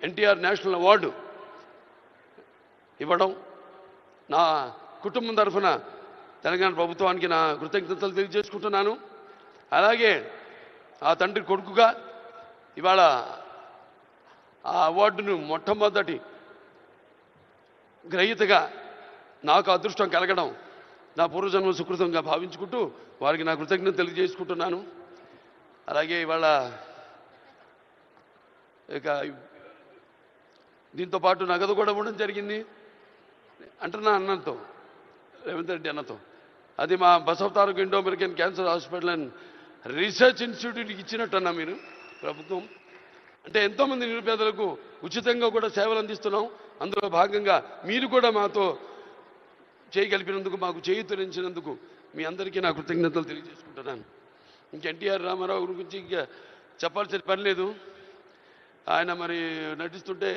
NTR national award ఇవ్వడం, నా కుటుంబం తరఫున తెలంగాణ ప్రభుత్వానికి నా కృతజ్ఞతలు తెలియజేసుకుంటున్నాను. అలాగే ఆ తండ్రి కొడుకుగా ఇవాళ ఆ అవార్డును మొట్టమొదటి గ్రహీతగా నాకు అదృష్టం కలగడం నా పూర్వజన్మ సుకృతంగా భావించుకుంటూ వారికి నా కృతజ్ఞత తెలియజేసుకుంటున్నాను. అలాగే ఇవాళ ఇక దీంతో పాటు నగదు కూడా ఇవ్వడం జరిగింది అంటున్నా అన్నతో, రేవంత్ రెడ్డి అన్నతో. అది మా Basavataraka Indo American cancer hospital and research ఇన్స్టిట్యూట్కి ఇచ్చినట్టు అన్నా మీరు ప్రభుత్వం. అంటే ఎంతోమంది నిరుపేదలకు ఉచితంగా కూడా సేవలు అందిస్తున్నాం. అందులో భాగంగా మీరు కూడా మాతో చేయగలిపినందుకు, మాకు చేయూతనిచ్చినందుకు మీ అందరికీ నా కృతజ్ఞతలు తెలియజేసుకుంటున్నాను. ఇంక ఎన్టీఆర్ రామారావు గురించి ఇంకా చెప్పాల్సిన పని లేదు. ఆయన మరి నటిస్తుంటే